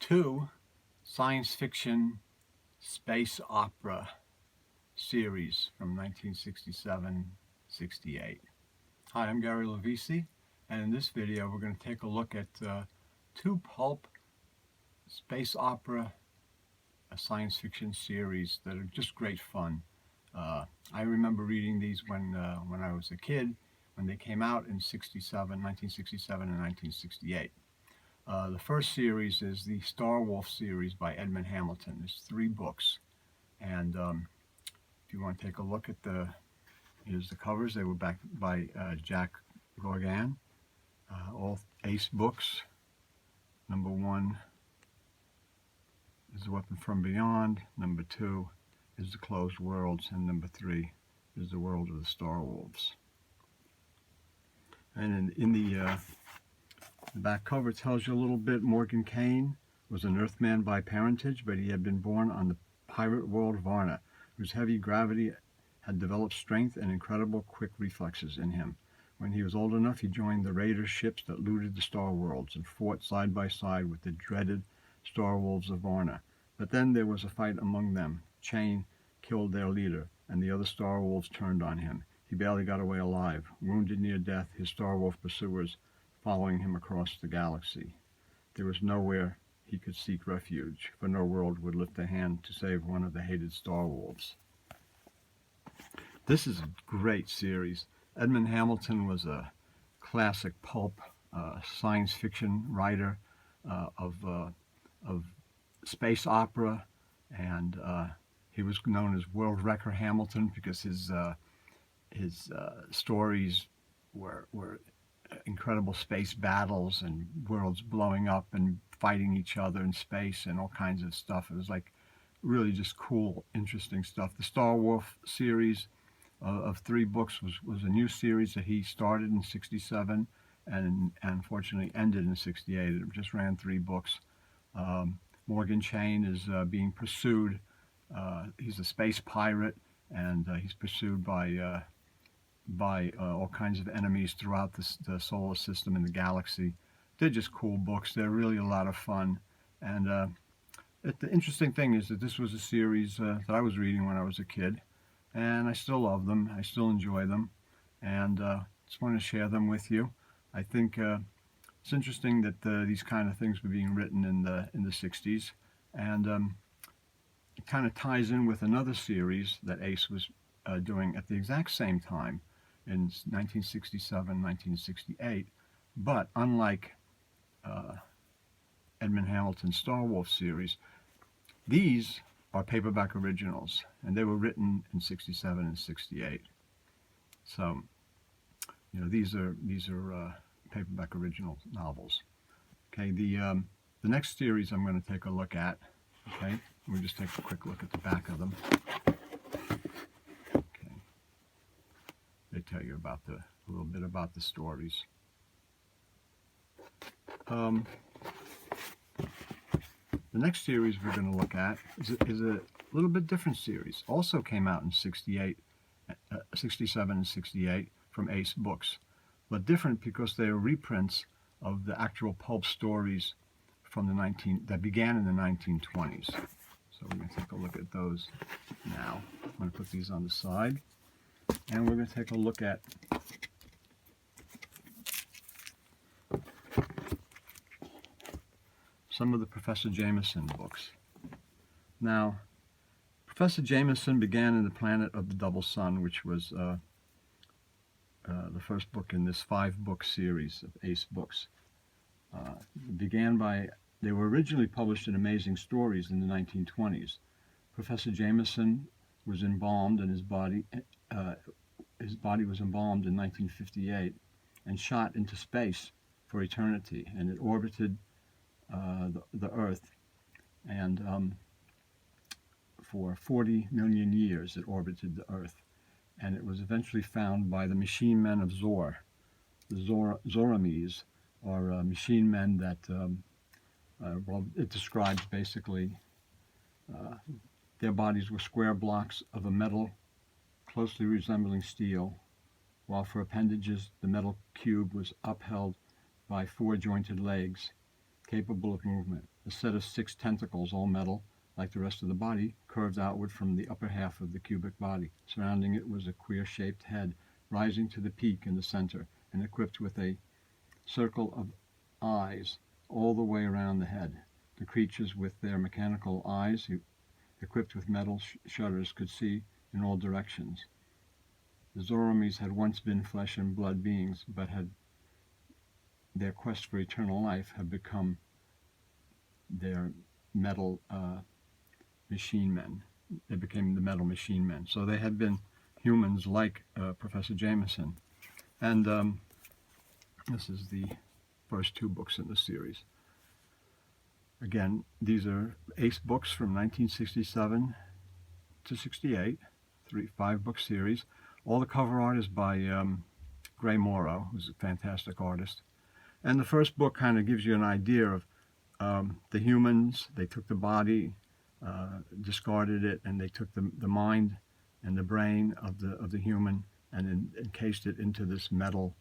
two science fiction space opera series from 1967-68. Hi, I'm Gary Lovisi, and in this video we're going to take a look at two pulp space opera science fiction series that are just great fun. I remember reading these when I was a kid, when they came out in 1967 and 1968. The first series is the Starwolf series by Edmund Hamilton. There's 3 books, and if you want to take a look at here's the covers. They were backed by Jack Gorgan. All Ace books. Number 1 is The Weapon from Beyond. Number 2 is The Closed Worlds, and number 3 is The World of the Starwolves. And in the back cover tells you a little bit. Morgan Kane was an Earthman by parentage, but he had been born on the pirate world Varna, whose heavy gravity had developed strength and incredible quick reflexes in him. When he was old enough, he joined the raider ships that looted the Star Worlds and fought side by side with the dreaded Starwolves of Varna. But then there was a fight among them. Chain killed their leader, and the other Starwolves turned on him. He barely got away alive, wounded near death, his Starwolf pursuers following him across the galaxy. There was nowhere he could seek refuge, for no world would lift a hand to save one of the hated Starwolves. This is a great series. Edmund Hamilton was a classic pulp science fiction writer of space opera, and he was known as World Wrecker Hamilton because his stories were incredible space battles and worlds blowing up and fighting each other in space and all kinds of stuff. It was like really just cool, interesting stuff. The Starwolf series of 3 books was a new series that he started in 67 and unfortunately ended in 68. It just ran 3 books. Morgan Chain is being pursued. He's a space pirate, and he's pursued by all kinds of enemies throughout the solar system and the galaxy. They're just cool books. They're really a lot of fun. And the interesting thing is that this was a series that I was reading when I was a kid, and I still love them. I still enjoy them, and just want to share them with you. I think it's interesting that these kind of things were being written in the 60s, and it kind of ties in with another series that Ace was doing at the exact same time in 1967, 1968. But unlike Edmund Hamilton's Starwolf series, these are paperback originals, and they were written in 67 and 68. So, you know, these are paperback original novels. Okay, the next series I'm going to take a look at. Okay, we'll just take a quick look at the back of them. Okay, they tell you about a little bit about the stories. The next series we're going to look at is a little bit different series. Also came out in 67 and 68 from Ace Books, but different because they are reprints of the actual pulp stories from that began in the 1920s. So we're going to take a look at those now. I'm going to put these on the side, and we're going to take a look at some of the Professor Jameson books. Now, Professor Jameson began in The Planet of the Double Sun, which was the first book in this 5-book series of Ace Books. They were originally published in Amazing Stories in the 1920s. Professor Jameson was embalmed, and his body was embalmed in 1958 and shot into space for eternity, and it orbited the Earth, and for 40 million years it orbited the Earth, and it was eventually found by the machine men of Zor. The Zoramies are machine men that, well, it describes basically their bodies were square blocks of a metal closely resembling steel, while for appendages the metal cube was upheld by 4 jointed legs, capable of movement. A set of 6 tentacles, all metal, like the rest of the body, curved outward from the upper half of the cubic body. Surrounding it was a queer-shaped head, rising to the peak in the center, and equipped with a circle of eyes all the way around the head. The creatures, with their mechanical eyes equipped with metal shutters, could see in all directions. The Zoromes had once been flesh and blood beings, but had their quest for eternal life had become their metal machine men. They became the metal machine men. So they had been humans like Professor Jameson. And this is the first 2 books in the series. Again, these are ACE books from 1967 to 68, 5-book series. All the cover art is by Gray Morrow, who's a fantastic artist. And the first book kind of gives you an idea of the humans. They took the body, discarded it, and they took the mind and the brain of the human and encased it into this metal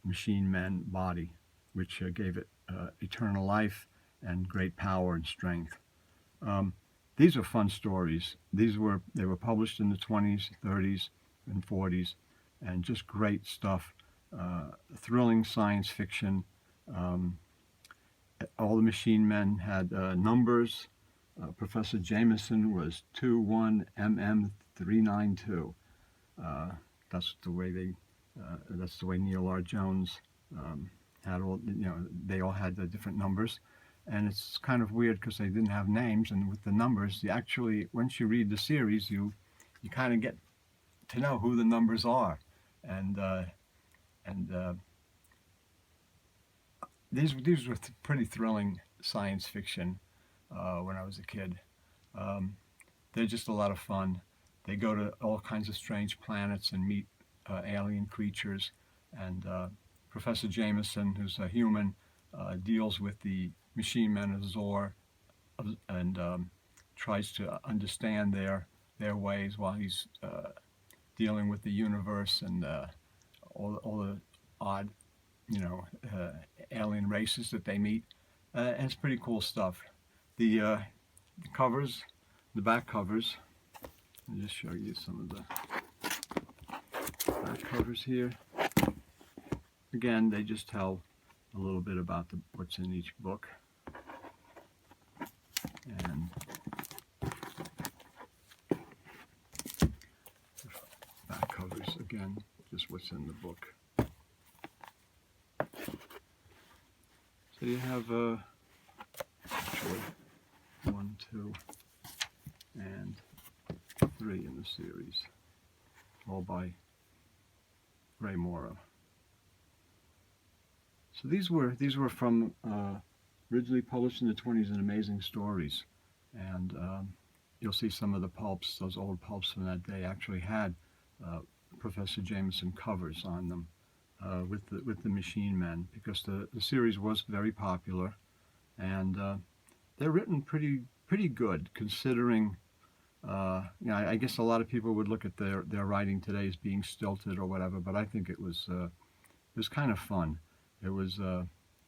machine man body, which gave it eternal life and great power and strength. These are fun stories. They were published in the 20s, 30s, and 40s, and just great stuff. Thrilling science fiction. All the machine men had numbers. Professor Jameson was 21MM392. That's the way Neil R. Jones had all. They all had the different numbers, and it's kind of weird because they didn't have names. And with the numbers, you actually, once you read the series, you kind of get to know who the numbers are, and these were pretty thrilling science fiction when I was a kid. They're just a lot of fun. They go to all kinds of strange planets and meet alien creatures. And Professor Jameson, who's a human, deals with the machine men of Zor and tries to understand their ways while he's dealing with the universe and all the odd, alien races that they meet. And it's pretty cool stuff. The covers, the back covers, I'll just show you some of the back covers here. Again, they just tell a little bit about what's in each book. And back covers, again, just what's in the book. So you have actually 1, 2, and 3 in the series, all by Gray Morrow. So these were from originally published in the 20s in Amazing Stories, and you'll see some of the pulps. Those old pulps from that day actually had Professor Jameson covers on them with the Machine Men, because the series was very popular, and they're written pretty good considering. I guess a lot of people would look at their writing today as being stilted or whatever, but I think it was kind of fun. It was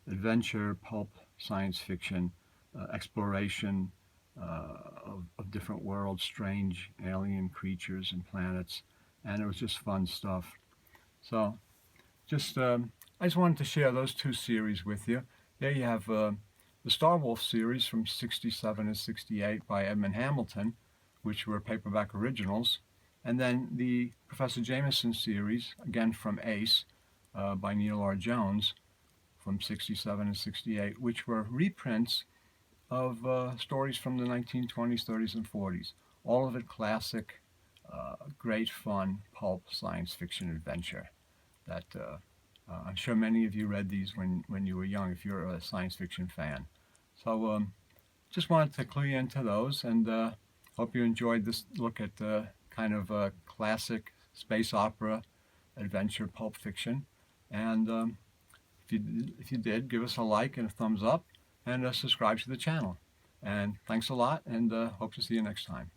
adventure, pulp, science fiction, exploration of different worlds, strange alien creatures and planets, and it was just fun stuff. So, I just wanted to share those 2 series with you. There you have the Starwolf series from 67 and 68 by Edmund Hamilton, which were paperback originals, and then the Professor Jameson series, again from ACE, by Neil R. Jones, from 67 and 68, which were reprints of stories from the 1920s, 30s, and 40s. All of it classic, great fun, pulp science fiction adventure that I'm sure many of you read these when you were young, if you're a science fiction fan. So just wanted to clue you into those, and hope you enjoyed this look at kind of classic space opera adventure pulp fiction. And if you did, give us a like and a thumbs up, and subscribe to the channel. And thanks a lot, and hope to see you next time.